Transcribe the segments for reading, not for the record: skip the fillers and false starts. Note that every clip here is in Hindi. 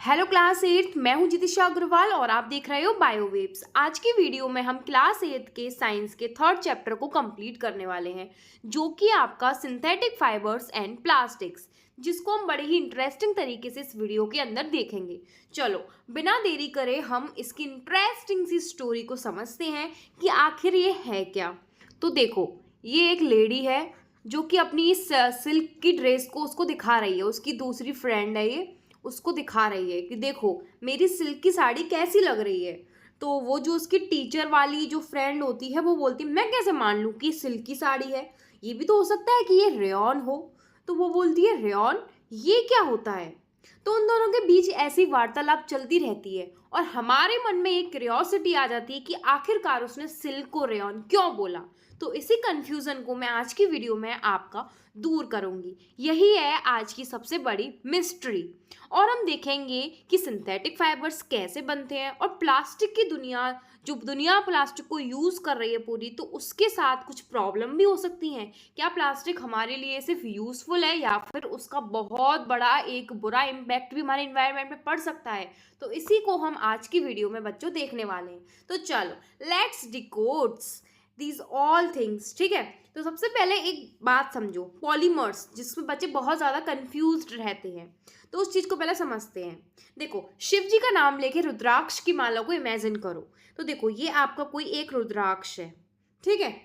हेलो क्लास एट्थ, मैं हूं जितिशा अग्रवाल और आप देख रहे हो बायोवेव्स। आज की वीडियो में हम क्लास एट्थ के साइंस के थर्ड चैप्टर को कंप्लीट करने वाले हैं, जो कि आपका सिंथेटिक फाइबर्स एंड प्लास्टिक्स, जिसको हम बड़े ही इंटरेस्टिंग तरीके से इस वीडियो के अंदर देखेंगे। चलो बिना देरी करे हम इसकी इंटरेस्टिंग सी स्टोरी को समझते हैं कि आखिर ये है क्या। तो देखो, ये एक लेडी है जो कि अपनी इस सिल्क की ड्रेस को उसको दिखा रही है। उसकी दूसरी फ्रेंड है, ये उसको दिखा रही है कि देखो मेरी सिल्क की साड़ी कैसी लग रही है। तो वो जो उसकी टीचर वाली जो फ्रेंड होती है वो बोलती है मैं कैसे मान लूँ कि सिल्क की साड़ी है, ये भी तो हो सकता है कि ये रेयॉन हो। तो वो बोलती है रेयॉन, ये क्या होता है। तो उन दोनों के बीच ऐसी वार्तालाप चलती रहती है और हमारे मन में एक क्यूरियोसिटी आ जाती है कि आखिरकार उसने सिल्क को रेयॉन क्यों बोला। तो इसी कंफ्यूजन को मैं आज की वीडियो में आपका दूर करूंगी। यही है आज की सबसे बड़ी मिस्ट्री। और हम देखेंगे कि सिंथेटिक फाइबर्स कैसे बनते हैं और प्लास्टिक की दुनिया, जो दुनिया प्लास्टिक को यूज़ कर रही है पूरी, तो उसके साथ कुछ प्रॉब्लम भी हो सकती हैं। क्या प्लास्टिक हमारे लिए सिर्फ यूज़फुल है या फिर उसका बहुत बड़ा एक बुरा इम्पैक्ट भी हमारे इन्वायरमेंट में पड़ सकता है। तो इसी को हम आज की वीडियो में बच्चों देखने वाले हैं। तो चलो लेट्स डिकोड्स दीज ऑल थिंग्स। ठीक है, तो सबसे पहले एक बात समझो, पॉलीमर्स, जिसमें बच्चे बहुत ज़्यादा कंफ्यूज्ड रहते हैं। तो उस चीज़ को पहले समझते हैं। देखो, शिव जी का नाम लेके रुद्राक्ष की माला को इमेजिन करो। तो देखो ये आपका कोई एक रुद्राक्ष है, ठीक है।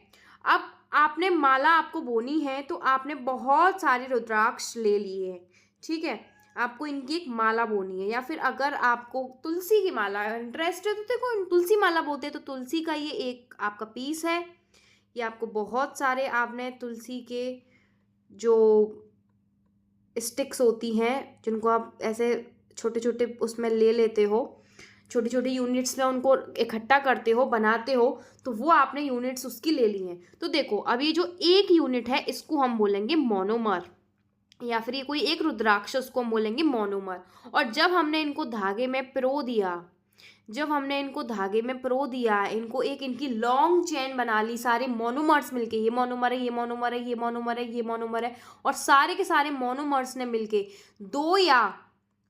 अब आपने माला आपको बोनी है तो आपने बहुत सारे रुद्राक्ष ले लिए हैं, ठीक है। आपको इनकी एक माला बोनी है, या फिर अगर आपको तुलसी की माला इंटरेस्ट है तो देखो तुलसी माला बोलते हैं। तो तुलसी का ये एक आपका पीस है। ये आपको बहुत सारे आपने तुलसी के जो स्टिक्स होती हैं, जिनको आप ऐसे छोटे छोटे उसमें ले लेते हो, छोटी छोटी यूनिट्स में उनको इकट्ठा करते हो, बनाते हो, तो वो आपने यूनिट्स उसकी ले ली हैं। तो देखो अब ये जो एक यूनिट है इसको हम बोलेंगे मोनोमर, या फिर ये कोई एक रुद्राक्ष उसको हम बोलेंगे मोनोमर। और जब हमने इनको धागे में पिरो दिया, इनको एक इनकी लॉन्ग चेन बना ली, सारे मोनोमर्स मिलके, ये मोनोमर है, ये मोनोमर है, ये मोनोमर है, ये मोनोमर है, और सारे के सारे मोनोमर्स ने मिलके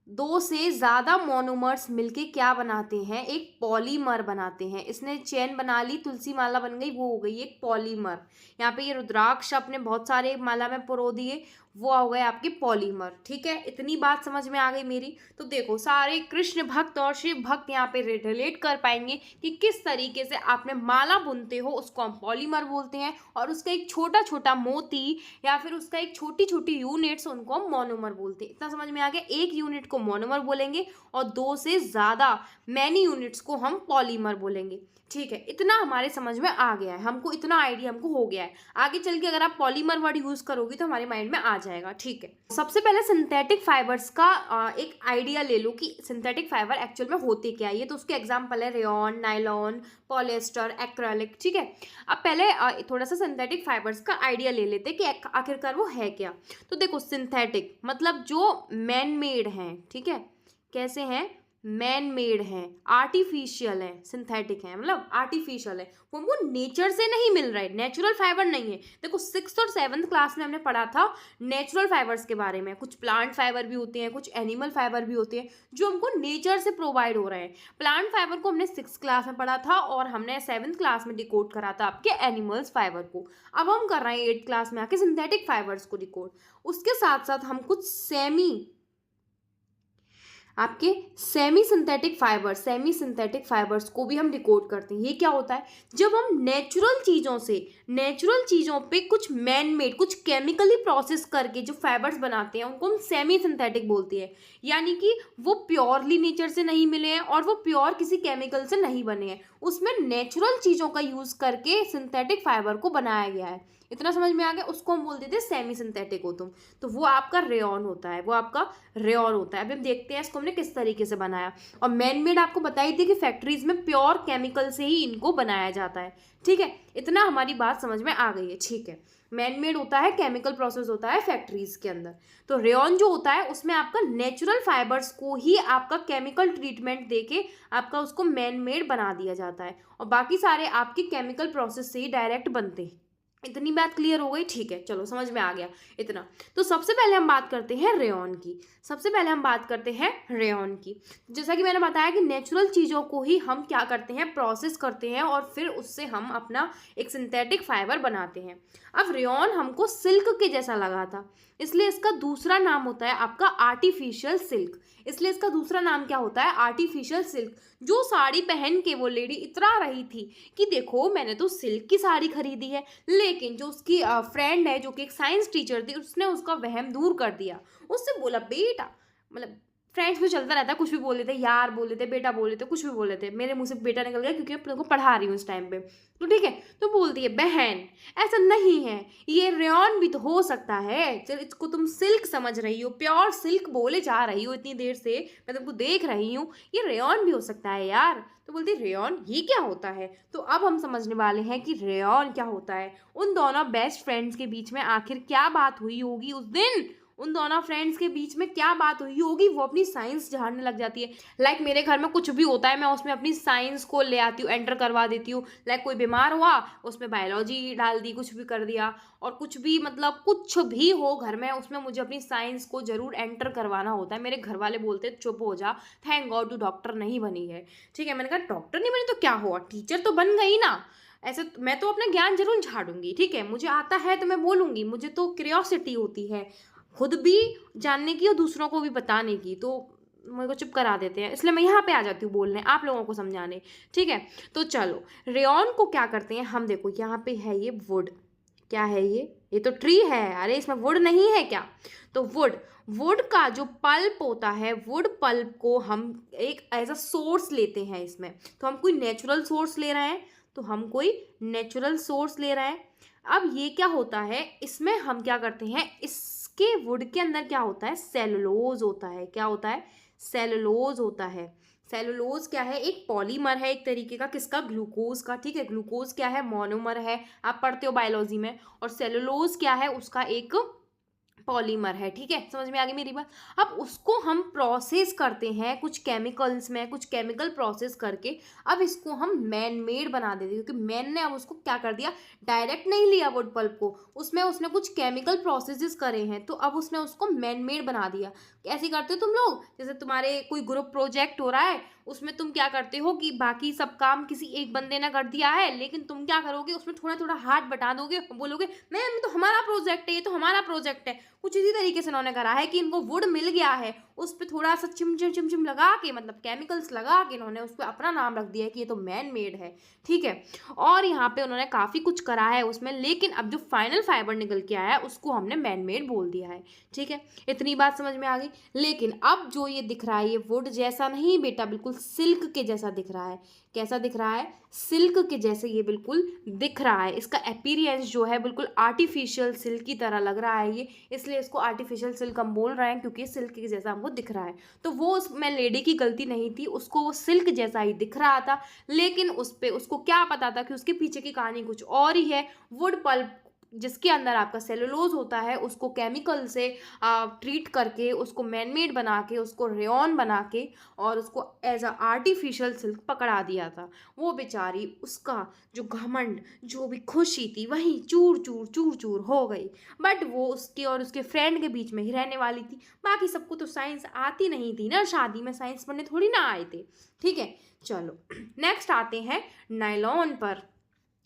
दो से ज़्यादा मोनोमर्स मिलके क्या बनाते हैं, एक पॉलीमर बनाते हैं। इसने चेन बना ली, तुलसी माला बन गई, वो हो गई एक पॉलीमर। यहाँ पे ये रुद्राक्ष अपने बहुत सारे माला में पिरो दिए, वो हो गए आपके पॉलीमर। ठीक है, इतनी बात समझ में आ गई मेरी। तो देखो सारे कृष्ण भक्त और शिव भक्त यहाँ पे रिलेट कर पाएंगे कि किस तरीके से आपने माला बुनते हो, उसको हम पॉलीमर बोलते हैं, और उसका एक छोटा छोटा मोती या फिर उसका एक छोटी छोटी यूनिट्स, उनको हम मोनोमर बोलते हैं। इतना समझ में आ गया। एक यूनिट को मोनोमर बोलेंगे और दो से ज़्यादा मैनी यूनिट्स को हम पॉलीमर बोलेंगे। ठीक है, इतना हमारे समझ में आ गया है, हमको इतना आइडिया हमको हो गया है। आगे चल के अगर आप पॉलीमर वर्ड यूज़ करोगी तो हमारे माइंड में आ जाएगा। ठीक है, सबसे पहले सिंथेटिक फाइबर्स का एक आइडिया ले लो कि सिंथेटिक फाइबर एक्चुअल में होते क्या है। ये तो उसके एग्जाम्पल है रेयॉन, नायलॉन, पॉलिएस्टर, एक्रेलिक। ठीक है, अब पहले थोड़ा सा सिंथेटिक फाइबर्स का आइडिया ले लेते कि आखिरकार वो है क्या। तो देखो सिंथेटिक मतलब जो मैन मेड हैं, ठीक है, कैसे हैं, मैन मेड हैं, आर्टिफिशियल है, सिंथेटिक है मतलब आर्टिफिशियल है, वो हमको नेचर से नहीं मिल रहा है, नेचुरल फाइबर नहीं है। देखो 6th और 7th क्लास में हमने पढ़ा था नेचुरल फाइबर्स के बारे में। कुछ प्लांट फाइबर भी होते हैं, कुछ एनिमल फाइबर भी होते हैं जो हमको नेचर से प्रोवाइड हो रहे हैं। प्लांट फाइबर को हमने 6th क्लास में पढ़ा था और हमने 7th क्लास में डिकोड करा था आपके एनिमल्स फाइबर को। अब हम कर रहे हैं 8th क्लास में आके सिंथेटिक फाइबर्स को डिकोड। उसके साथ साथ हम कुछ सेमी सिंथेटिक फाइबर्स को भी हम डिकोड करते हैं। ये क्या होता है, जब हम नेचुरल चीज़ों पे कुछ मैन मेड, कुछ केमिकली प्रोसेस करके जो फाइबर्स बनाते हैं उनको हम सेमी सिंथेटिक बोलते हैं। यानी कि वो प्योरली नेचर से नहीं मिले हैं और वो प्योर किसी केमिकल से नहीं बने हैं, उसमें नेचुरल चीज़ों का यूज़ करके सिंथेटिक फाइबर को बनाया गया है। इतना समझ में आ गया। उसको हम बोलते थे सेमी सिंथेटिक हो तुम, तो वो आपका रेयॉन होता है, अभी हम देखते हैं इसको हमने किस तरीके से बनाया। और मैन मेड आपको बताई थी कि फैक्ट्रीज में प्योर केमिकल से ही इनको बनाया जाता है। ठीक है, इतना हमारी बात समझ में आ गई है। ठीक है, मैन मेड होता है, केमिकल प्रोसेस होता है फैक्ट्रीज के अंदर। तो रेयॉन जो होता है उसमें आपका नेचुरल फाइबर्स को ही आपका केमिकल ट्रीटमेंट देके आपका उसको मैन मेड बना दिया जाता है, और बाकी सारे आपके केमिकल प्रोसेस से ही डायरेक्ट बनते हैं। इतनी बात क्लियर हो गई, ठीक है, चलो समझ में आ गया इतना। तो सबसे पहले हम बात करते हैं रेयॉन की। सबसे पहले हम बात करते हैं रेयॉन की। जैसा कि मैंने बताया कि नेचुरल चीज़ों को ही हम क्या करते हैं, प्रोसेस करते हैं और फिर उससे हम अपना एक सिंथेटिक फाइबर बनाते हैं। अब रेयॉन हमको सिल्क के जैसा लगा था, इसलिए इसका दूसरा नाम होता है आपका आर्टिफिशियल सिल्क। इसलिए इसका दूसरा नाम क्या होता है, आर्टिफिशियल सिल्क। जो साड़ी पहन के वो लेडी इतरा रही थी कि देखो मैंने तो सिल्क की साड़ी खरीदी है, लेकिन जो उसकी फ्रेंड है जो कि एक साइंस टीचर थी, उसने उसका वहम दूर कर दिया। उससे बोला बेटा, मतलब फ्रेंड्स में चलता रहता है, कुछ भी बोल लेते, यार बोल लेते, बेटा बोल लेते, कुछ भी बोल लेते। मेरे मुंह से बेटा निकल गया क्योंकि मैं तुमको पढ़ा रही हूँ इस टाइम पे, तो ठीक है। तो बोलती है बहन ऐसा नहीं है, ये रेयॉन भी तो हो सकता है। चल इसको तुम सिल्क समझ रही हो, प्योर सिल्क बोले जा रही हो इतनी देर से, मैं तुमको देख रही हूँ, ये रेयॉन भी हो सकता है यार। तो बोलती रेयॉन ये क्या होता है। तो अब हम समझने वाले हैं कि रेयॉन क्या होता है। उन दोनों बेस्ट फ्रेंड्स के बीच में आखिर क्या बात हुई होगी उस दिन, उन दोनों फ्रेंड्स के बीच में क्या बात हुई होगी, वो अपनी साइंस झाड़ने लग जाती है। लाइक मेरे घर में कुछ भी होता है, मैं उसमें अपनी साइंस को ले आती हूँ, एंटर करवा देती हूँ। लाइक कोई बीमार हुआ, उसमें बायोलॉजी डाल दी, कुछ भी कर दिया। और कुछ भी मतलब कुछ भी हो घर में, उसमें मुझे अपनी साइंस को जरूर एंटर करवाना होता है। मेरे घर वाले बोलते हैं चुप हो जा, थैंक गॉड तू डॉक्टर नहीं बनी है। ठीक है, मैंने कहा डॉक्टर नहीं बनी तो क्या हुआ, टीचर तो बन गई ना। ऐसे मैं तो अपना ज्ञान जरूर झाड़ूंगी, ठीक है, मुझे आता है तो मैं बोलूंगी, मुझे तो क्यूरियोसिटी होती है खुद भी जानने की और दूसरों को भी बताने की। तो मेरे को चुप करा देते हैं, इसलिए मैं यहाँ पे आ जाती हूँ बोलने, आप लोगों को समझाने। ठीक है, तो चलो रेयॉन को क्या करते हैं हम, देखो यहाँ पे है ये वुड, क्या है ये तो ट्री है, अरे इसमें वुड नहीं है क्या। तो वुड, वुड का जो पल्प होता है, वुड पल्प को हम एक एज अ सोर्स लेते हैं इसमें। तो हम कोई नेचुरल सोर्स ले रहे हैं, तो हम कोई नेचुरल सोर्स ले रहे हैं। अब ये क्या होता है, इसमें हम क्या करते हैं, इसके वुड के अंदर क्या होता है, सेलुलोज होता है। क्या होता है, सेलुलोज होता है। सेलुलोज क्या है, एक पॉलीमर है एक तरीके का, किसका, ग्लूकोज का। ठीक है, ग्लूकोज क्या है, मोनोमर है, आप पढ़ते हो बायोलॉजी में। और सेलुलोज क्या है, उसका एक पॉलीमर है। ठीक है, समझ में आ गई मेरी बात। अब उसको हम प्रोसेस करते हैं कुछ केमिकल्स में, कुछ केमिकल प्रोसेस करके अब इसको हम मैन मेड बना देते हैं, क्योंकि मैन ने अब उसको क्या कर दिया, डायरेक्ट नहीं लिया वुड पल्प को, उसमें उसने कुछ केमिकल प्रोसेसेस करे हैं, तो अब उसने उसको मैन मेड बना दिया। कैसे करते हो तुम लोग, जैसे तुम्हारे कोई ग्रुप प्रोजेक्ट हो रहा है, उसमें तुम क्या करते हो कि बाकी सब काम किसी एक बंदे ने कर दिया है, लेकिन तुम क्या करोगे, उसमें थोड़ा थोड़ा हाथ बटा दोगे, बोलोगे मैम ये तो हमारा प्रोजेक्ट है, ये तो हमारा प्रोजेक्ट है। कुछ इसी तरीके से उन्होंने करा है कि इनको वुड मिल गया है, उस पर थोड़ा सा चिमचिम चिमचिम लगा के, मतलब केमिकल्स लगा के इन्होंने उस पर अपना नाम रख दिया है कि ये तो मैन मेड है। ठीक है, और यहाँ पे उन्होंने काफ़ी कुछ करा है उसमें, लेकिन अब जो फाइनल फाइबर निकल के आया है उसको हमने मैन मेड बोल दिया है। ठीक है, इतनी बात समझ में आ गई। लेकिन अब जो ये दिख रहा है, ये वुड जैसा नहीं बेटा, बिल्कुल सिल्क के जैसा दिख रहा है। कैसा दिख रहा है, सिल्क के जैसे ये बिल्कुल दिख रहा है। इसका अपीयरेंस जो है बिल्कुल आर्टिफिशियल सिल्क की तरह लग रहा है ये, इसलिए इसको आर्टिफिशियल सिल्क हम बोल रहे हैं, क्योंकि सिल्क के जैसा हमको दिख रहा है। तो वो उसमें लेडी की गलती नहीं थी, उसको वो सिल्क जैसा ही दिख रहा था, लेकिन उस पे उसको क्या पता था कि उसके पीछे की कहानी कुछ और ही है। वुड पल्प जिसके अंदर आपका सेलुलोज होता है, उसको केमिकल से ट्रीट करके, उसको मैनमेड बना के, उसको रेयॉन बना के, और उसको एज अ आर्टिफिशियल सिल्क पकड़ा दिया था। वो बेचारी, उसका जो घमंड, जो भी खुशी थी, वही चूर चूर चूर चूर हो गई। बट वो उसके और उसके फ्रेंड के बीच में ही रहने वाली थी, बाकी सबको तो साइंस आती नहीं थी ना, शादी में साइंस पढ़ने थोड़ी ना आए थे। ठीक है, चलो नेक्स्ट आते हैं नायलॉन पर।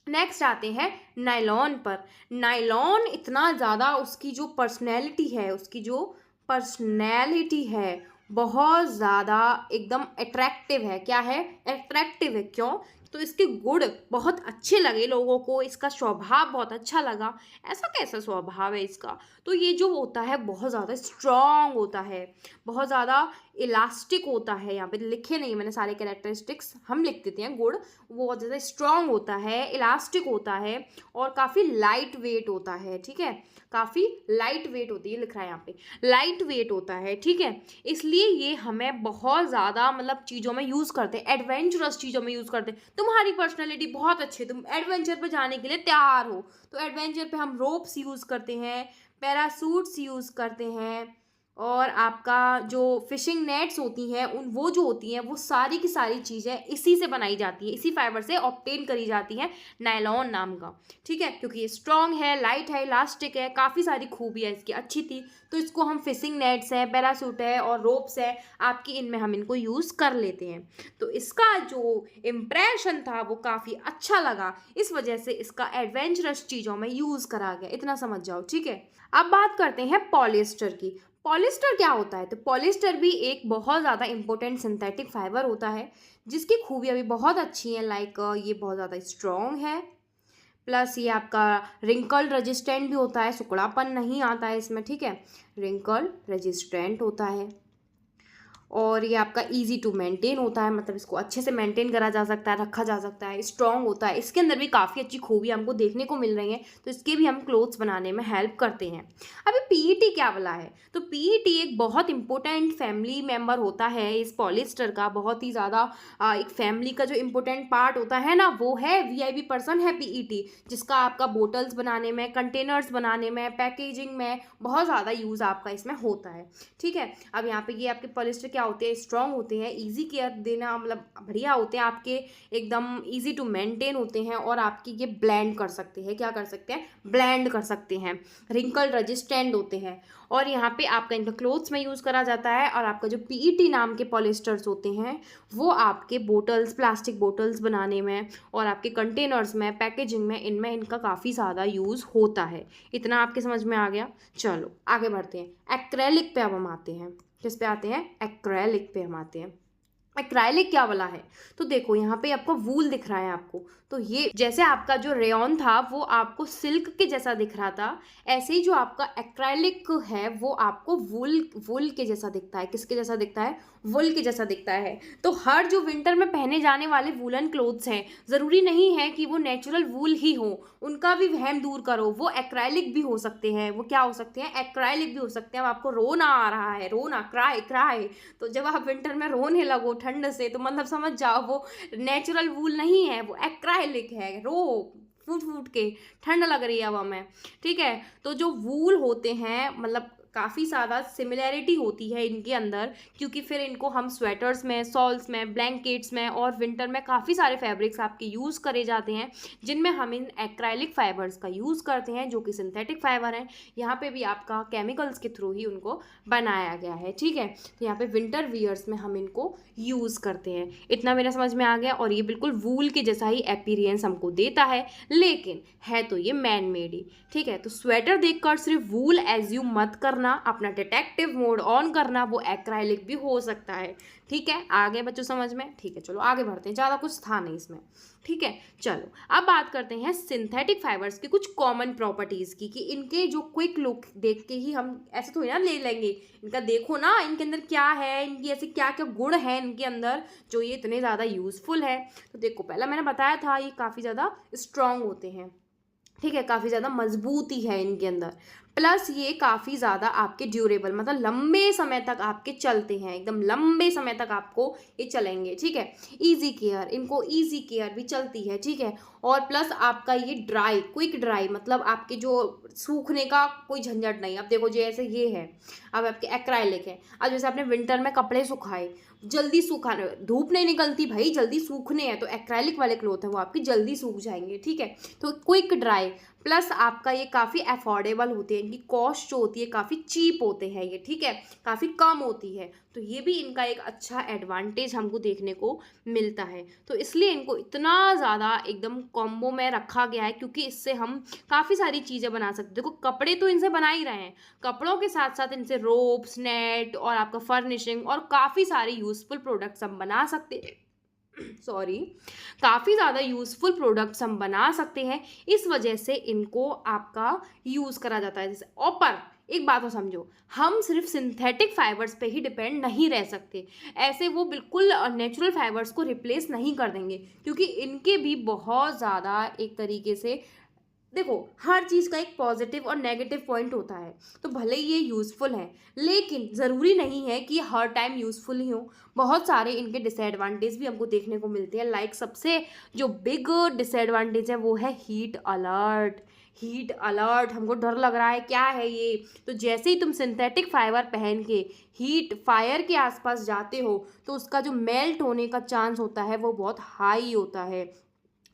नेक्स्ट आते हैं नायलॉन पर। नायलॉन इतना ज़्यादा, उसकी जो पर्सनैलिटी है, उसकी जो पर्सनैलिटी है बहुत ज़्यादा एकदम अट्रैक्टिव है। क्या है, अट्रैक्टिव है। क्यों, तो इसके गुण बहुत अच्छे लगे लोगों को, इसका स्वभाव बहुत अच्छा लगा। ऐसा कैसा स्वभाव है इसका, तो ये जो होता है बहुत ज़्यादा स्ट्रॉन्ग होता है, बहुत ज़्यादा इलास्टिक होता है। यहाँ पे लिखे नहीं मैंने सारे कैरेक्टरिस्टिक्स, हम लिख देते हैं गुण। वो बहुत ज़्यादा स्ट्रॉन्ग होता है, इलास्टिक होता है, और काफ़ी लाइट वेट होता है। ठीक है, काफ़ी लाइट वेट होती है, लिख रहा है यहाँ पे लाइट वेट होता है। ठीक है, इसलिए ये हमें बहुत ज़्यादा मतलब चीज़ों में यूज़ करते हैं, एडवेंचरस चीज़ों में यूज़ करते हैं। तुम्हारी पर्सनैलिटी बहुत अच्छी है, तुम एडवेंचर पे जाने के लिए तैयार हो, तो एडवेंचर पे हम रोप्स यूज़ करते हैं, पैरासूट्स यूज़ करते हैं, और आपका जो फिशिंग नेट्स होती हैं वो जो होती हैं वो सारी की सारी चीज़ें इसी से बनाई जाती है, इसी फाइबर से ऑब्टेन करी जाती हैं, नायलॉन नाम का। ठीक है, क्योंकि ये स्ट्रॉन्ग है, लाइट है, इलास्टिक है, काफ़ी सारी खूबियाँ इसकी अच्छी थी, तो इसको हम फिशिंग नेट्स है, पैरासूट है और रोप्स है आपकी, इनमें हम इनको यूज़ कर लेते हैं। तो इसका जो इम्प्रेशन था वो काफ़ी अच्छा लगा, इस वजह से इसका एडवेंचरस चीज़ों में यूज़ करा गया, इतना समझ जाओ। ठीक है, अब बात करते हैं पॉलिएस्टर की। पॉलिएस्टर क्या होता है? तो पॉलिएस्टर भी एक बहुत ज़्यादा इंपॉर्टेंट सिंथेटिक फाइबर होता है, जिसकी खूबियाँ भी बहुत अच्छी हैं, लाइक ये बहुत ज़्यादा स्ट्रॉन्ग है, प्लस ये आपका रिंकल रेजिस्टेंट भी होता है, सिकुड़ापन नहीं आता है इसमें। ठीक है, रिंकल रेजिस्टेंट होता है, और ये आपका इजी टू मेंटेन होता है, मतलब इसको अच्छे से मेंटेन करा जा सकता है, रखा जा सकता है, स्ट्रॉन्ग होता है। इसके अंदर भी काफ़ी अच्छी खूबी हमको देखने को मिल रही हैं, तो इसके भी हम क्लोथ्स बनाने में हेल्प करते हैं। अभी पीईटी क्या वाला है? तो पीईटी एक बहुत इंपॉर्टेंट फैमिली मेंबर होता है इस पॉलिएस्टर का, बहुत ही ज़्यादा एक फैमिली का जो इंपॉर्टेंट पार्ट होता है ना, वो है वीआईपी पर्सन है पीईटी, जिसका आपका बोटल्स बनाने में, कंटेनर्स बनाने में, पैकेजिंग में बहुत ज़्यादा यूज़ आपका इसमें होता है। ठीक है, अब यहाँ पे ये आपके पॉलिएस्टर क्या होते हैं, स्ट्रॉन्ग होते हैं, इजी केयर देना मतलब बढ़िया होते हैं आपके, एकदम इजी टू मेंटेन होते हैं, और आपकी ये ब्लेंड कर सकते हैं, क्या कर सकते हैं, ब्लेंड कर सकते हैं, रिंकल रेजिस्टेंट होते हैं, और यहाँ पे आपका इनका क्लोथ्स में यूज़ करा जाता है। और आपका जो पीईटी नाम के पॉलिएस्टर्स होते हैं वो आपके बोटल्स, प्लास्टिक बोटल्स बनाने में और आपके कंटेनर्स में, पैकेजिंग में, इनमें इनका काफ़ी ज़्यादा यूज़ होता है। इतना आपके समझ में आ गया? चलो आगे बढ़ते हैं। एक्रेलिक पे अब हम आते हैं। किस पे आते हैं? एक्रेलिक पे हम आते हैं। एक्राइलिक क्या वाला है? तो देखो यहाँ पे आपको वूल दिख रहा है आपको, तो ये जैसे आपका जो रेयॉन था वो आपको सिल्क के जैसा दिख रहा था, ऐसे ही जो आपका एक्राइलिक है वो आपको वूल के जैसा दिखता है। किसके जैसा दिखता है? वुल के जैसा दिखता है। तो हर जो विंटर में पहने जाने वाले वूलन क्लोथ्स हैं, ज़रूरी नहीं है कि वो नेचुरल वूल ही हो, उनका भी वहम दूर करो, वो एक्राइलिक भी हो सकते हैं। वो क्या हो सकते हैं? एक्राइलिक भी हो सकते हैं। अब आपको रोना आ रहा है, रोना, क्राई क्राई, तो जब आप विंटर में रोने लगो ठंड से, तो मतलब समझ जाओ वो नेचुरल वूल नहीं है, वो एक्राइलिक है। रो फूट फूट के, ठंड लग रही है हवा में। ठीक है, तो जो वूल होते हैं मतलब काफ़ी ज़्यादा सिमिलैरिटी होती है इनके अंदर, क्योंकि फिर इनको हम स्वेटर्स में, सॉल्स में, ब्लैंकेट्स में और विंटर में काफ़ी सारे फैब्रिक्स आपके यूज़ करे जाते हैं, जिनमें हम इन एक्राइलिक फाइबर्स का यूज़ करते हैं, जो कि सिंथेटिक फाइबर हैं। यहाँ पे भी आपका केमिकल्स के थ्रू ही उनको बनाया गया है। ठीक है, तो यहाँ पे विंटर वियर्स में हम इनको यूज़ करते हैं। इतना मेरा समझ में आ गया, और ये बिल्कुल वूल के जैसा ही अपीयरेंस हमको देता है, लेकिन है तो ये मैन मेड ही। ठीक है, तो स्वेटर देखकर सिर्फ वूल एज्यूम मत करना, अपना डिटेक्टिव मोड ऑन करना, वो एक्राइलिक भी हो सकता है। ठीक है, आ गए बच्चों समझ में? ठीक है, चलो आगे बढ़ते हैं, ज़्यादा कुछ था नहीं इसमें। ठीक है, चलो अब बात करते हैं सिंथेटिक फाइबर्स की कुछ कॉमन प्रॉपर्टीज़ की, कि इनके जो क्विक लुक देख के ही हम ऐसे थोड़ी ना ले लेंगे, इनका देखो ना इनके अंदर क्या है, इनकी ऐसे क्या क्या गुण है इनके अंदर जो ये इतने ज़्यादा यूज़फुल है। तो देखो, पहला मैंने बताया था ये काफ़ी ज़्यादा स्ट्रॉन्ग होते हैं। ठीक है, काफ़ी ज़्यादा मजबूती है इनके अंदर, प्लस ये काफ़ी ज़्यादा आपके ड्यूरेबल, मतलब लंबे समय तक आपके चलते हैं, एकदम लंबे समय तक आपको ये चलेंगे। ठीक है, इजी केयर, इनको इजी केयर भी चलती है। ठीक है, और प्लस आपका ये ड्राई, क्विक ड्राई, मतलब आपके जो सूखने का कोई झंझट नहीं। अब देखो जैसे ये है, अब आपके एक्राइलिक है, अब जैसे आपने विंटर में कपड़े सुखाए, जल्दी सूखाने, धूप नहीं निकलती भाई, जल्दी सूखने हैं, तो एक्राइलिक वाले क्लोथ हैं वो आपके जल्दी सूख जाएंगे। ठीक है, तो क्विक ड्राई, प्लस आपका ये काफ़ी अफोर्डेबल होते हैं, इनकी कॉस्ट जो होती है काफ़ी चीप होते हैं ये। ठीक है, काफ़ी कम होती है, तो ये भी इनका एक अच्छा एडवांटेज हमको देखने को मिलता है। तो इसलिए इनको इतना ज़्यादा एकदम कॉम्बो में रखा गया है, क्योंकि इससे हम काफ़ी सारी चीज़ें बना सकते हैं। देखो, कपड़े तो इनसे बना ही रहे हैं, कपड़ों के साथ साथ इनसे रोप्स, नेट और आपका फर्निशिंग और काफ़ी सारे यूजफुल प्रोडक्ट्स हम बना सकते हैं। सॉरी, काफ़ी ज़्यादा यूज़फुल प्रोडक्ट्स हम बना सकते हैं, इस वजह से इनको आपका यूज़ करा जाता है। जैसे पर एक बात तो समझो, हम सिर्फ सिंथेटिक फाइबर्स पे ही डिपेंड नहीं रह सकते, ऐसे वो बिल्कुल नेचुरल फाइबर्स को रिप्लेस नहीं कर देंगे, क्योंकि इनके भी बहुत ज़्यादा एक तरीके से, देखो हर चीज़ का एक पॉजिटिव और नेगेटिव पॉइंट होता है। तो भले ही ये यूज़फुल है, लेकिन ज़रूरी नहीं है कि हर टाइम यूज़फुल ही हो, बहुत सारे इनके डिसएडवांटेज भी हमको देखने को मिलते हैं। लाइक सबसे जो बिग डिसएडवांटेज है वो है हीट अलर्ट। हीट अलर्ट, हमको डर लग रहा है, क्या है ये। तो जैसे ही तुम सिंथेटिक फाइबर पहन के हीट फायर के आसपास जाते हो तो उसका जो मेल्ट होने का चांस होता है वो बहुत हाई होता है,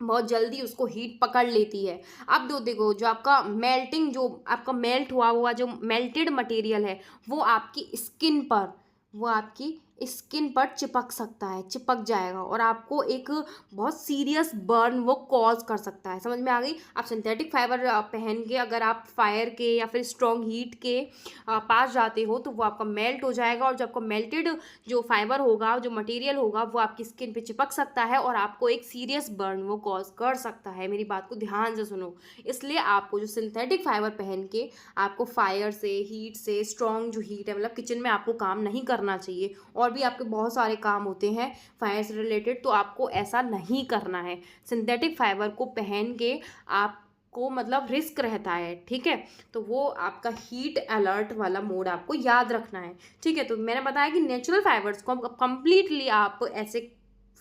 बहुत जल्दी उसको हीट पकड़ लेती है। अब दो देखो, जो आपका मेल्टिंग, जो आपका मेल्ट हुआ हुआ जो मेल्टेड मटेरियल है वो आपकी स्किन पर, वो आपकी स्किन पर चिपक सकता है, चिपक जाएगा और आपको एक बहुत सीरियस बर्न वो कॉज कर सकता है। समझ में आ गई। आप सिंथेटिक फाइबर पहन के अगर आप फायर के या फिर स्ट्रॉन्ग हीट के पास जाते हो तो वो आपका मेल्ट हो जाएगा और जो आपका मेल्टेड जो फाइबर होगा, जो मटेरियल होगा, वो आपकी स्किन पे चिपक सकता है और आपको एक सीरियस बर्न वो कॉज कर सकता है। मेरी बात को ध्यान से सुनो। इसलिए आपको जो सिंथेटिक फाइबर पहन के आपको फायर से, हीट से, स्ट्रॉन्ग जो हीट है, मतलब किचन में आपको काम नहीं करना चाहिए, और भी आपके बहुत सारे काम होते हैं फायर से रिलेटेड, तो आपको ऐसा नहीं करना है। सिंथेटिक फाइबर को पहन के आपको मतलब रिस्क रहता है, ठीक है। तो वो आपका हीट अलर्ट वाला मोड आपको याद रखना है, ठीक है। तो मैंने बताया कि नेचुरल फाइबर्स को कंप्लीटली आप ऐसे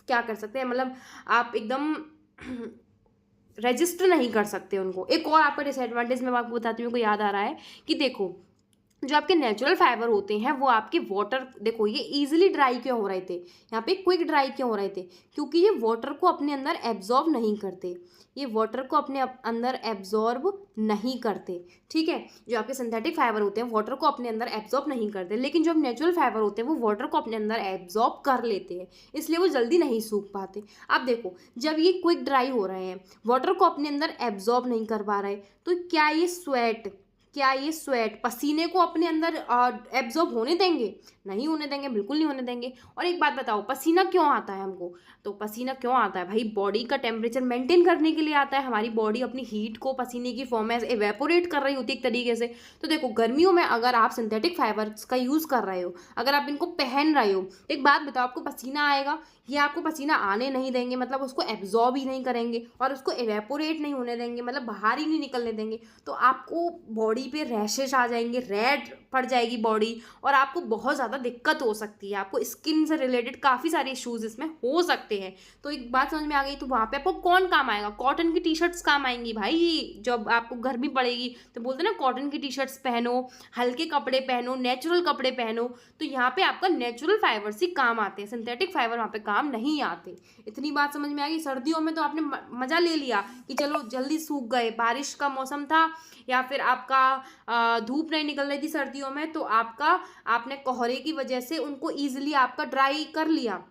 क्या कर सकते हैं, मतलब आप एकदम रजिस्टर नहीं कर सकते उनको। एक और आपका डिसएडवांटेज मैं आपको बताती हूँ, मेरे को याद आ रहा है कि देखो, जो आपके नेचुरल फाइबर होते हैं वो आपके वाटर, देखो ये इजीली ड्राई क्यों हो रहे थे, यहाँ पे क्विक ड्राई क्यों हो रहे थे, क्योंकि ये वाटर को अपने अंदर एब्जॉर्ब नहीं करते, ये वाटर को अपने अंदर एब्जॉर्ब नहीं करते, ठीक है। जो आपके सिंथेटिक फाइबर होते हैं वाटर को अपने अंदर एब्जॉर्ब नहीं करते, लेकिन जो नेचुरल फाइबर होते हैं वो वाटर को अपने अंदर एब्जॉर्ब कर लेते हैं, इसलिए वो जल्दी नहीं सूख पाते। अब देखो, जब ये क्विक ड्राई हो रहे हैं, वाटर को अपने अंदर एब्जॉर्ब नहीं कर पा रहे, तो क्या ये स्वेट पसीने को अपने अंदर एब्जॉर्ब होने देंगे? नहीं होने देंगे, बिल्कुल नहीं होने देंगे। और एक बात बताओ, पसीना क्यों आता है हमको? तो पसीना क्यों आता है भाई? बॉडी का टेम्परेचर मेंटेन करने के लिए आता है। हमारी बॉडी अपनी हीट को पसीने की फॉर्म में एवेपोरेट कर रही होती है एक तरीके से। तो देखो, गर्मियों में अगर आप सिंथेटिक फाइबर्स का यूज़ कर रहे हो, अगर आप इनको पहन रहे हो, एक बात बताओ, आपको पसीना आएगा, ये आपको पसीना आने नहीं देंगे, मतलब उसको एब्जॉर्ब ही नहीं करेंगे और उसको एवेपोरेट नहीं होने देंगे, मतलब बाहर ही नहीं निकलने देंगे। तो आपको बॉडी पे रैशेस आ जाएंगे, रेड पड़ जाएगी बॉडी, और आपको बहुत ज़्यादा दिक्कत हो सकती है। आपको स्किन से रिलेटेड काफ़ी सारे इश्यूज इसमें हो सकते हैं। तो एक बात समझ में आ गई। तो वहाँ पे आपको कौन काम आएगा? कॉटन की टी शर्ट्स काम आएंगी भाई। जब आपको गर्मी पड़ेगी तो बोलते हैं ना, कॉटन की टी शर्ट्स पहनो, हल्के कपड़े पहनो, नेचुरल कपड़े पहनो। तो यहाँ पे आपका नेचुरल फाइबर्स ही काम आते हैं, सिंथेटिक फाइबर वहाँ पे काम नहीं आते। इतनी बात समझ में आ गई। सर्दियों में तो आपने मज़ा ले लिया कि चलो जल्दी सूख गए, बारिश का मौसम था या फिर आपका धूप नहीं निकल रही थी सर्दियों में, तो आपने कोहरे की वजह से उनको ईजिली आपका ड्राई कर लिया।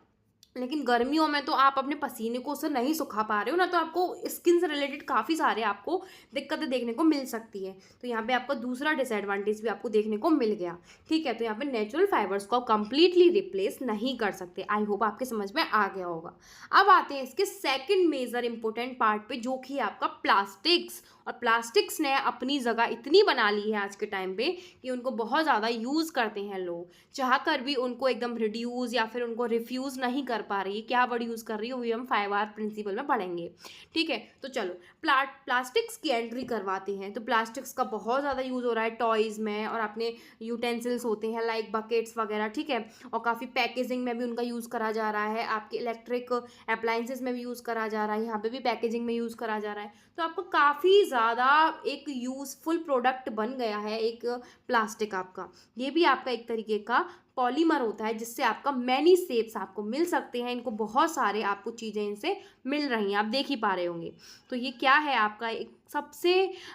लेकिन गर्मियों में तो आप अपने पसीने को उससे नहीं सुखा पा रहे हो ना, तो आपको स्किन से रिलेटेड काफ़ी सारे आपको दिक्कतें देखने को मिल सकती है। तो यहाँ पे आपका दूसरा डिसएडवांटेज भी आपको देखने को मिल गया, ठीक है। तो यहाँ पे नेचुरल फाइबर्स को कंप्लीटली रिप्लेस नहीं कर सकते। आई होप आपके समझ में आ गया होगा। अब आते हैं इसके सेकंड मेजर इंपॉर्टेंट पार्ट पे, जो कि आपका प्लास्टिक्स। और प्लास्टिक्स ने अपनी जगह इतनी बना ली है आज के टाइम पे कि उनको बहुत ज़्यादा यूज़ करते हैं लोग, चाह कर भी उनको एकदम रिड्यूस या फिर उनको रिफ्यूज़ नहीं कर पा रही। क्या वर्ड यूज़ कर रही है वो हम 5R प्रिंसिपल में पढ़ेंगे, ठीक है। तो चलो प्लास्टिक्स की एंट्री करवाते हैं। तो प्लास्टिक्स का बहुत ज़्यादा यूज़ हो रहा है टॉयज़ में, और अपने यूटेंसिल्स होते हैं लाइक बकेट्स वगैरह, ठीक है। और काफ़ी पैकेजिंग में भी उनका यूज़ करा जा रहा है, आपके इलेक्ट्रिक अप्लाइंसेस में भी यूज़ करा जा रहा है, यहाँ पे भी पैकेजिंग में यूज़ करा जा रहा है। तो आपको काफ़ी ज़्यादा एक यूज़फुल प्रोडक्ट बन गया है एक प्लास्टिक आपका। ये भी आपका एक तरीके का पॉलीमर होता है, जिससे आपका मैनी शेप्स आपको मिल सकते हैं। इनको बहुत सारे आपको चीज़ें इनसे मिल रही हैं, आप देख ही पा रहे होंगे। तो ये क्या है आपका एक सबसे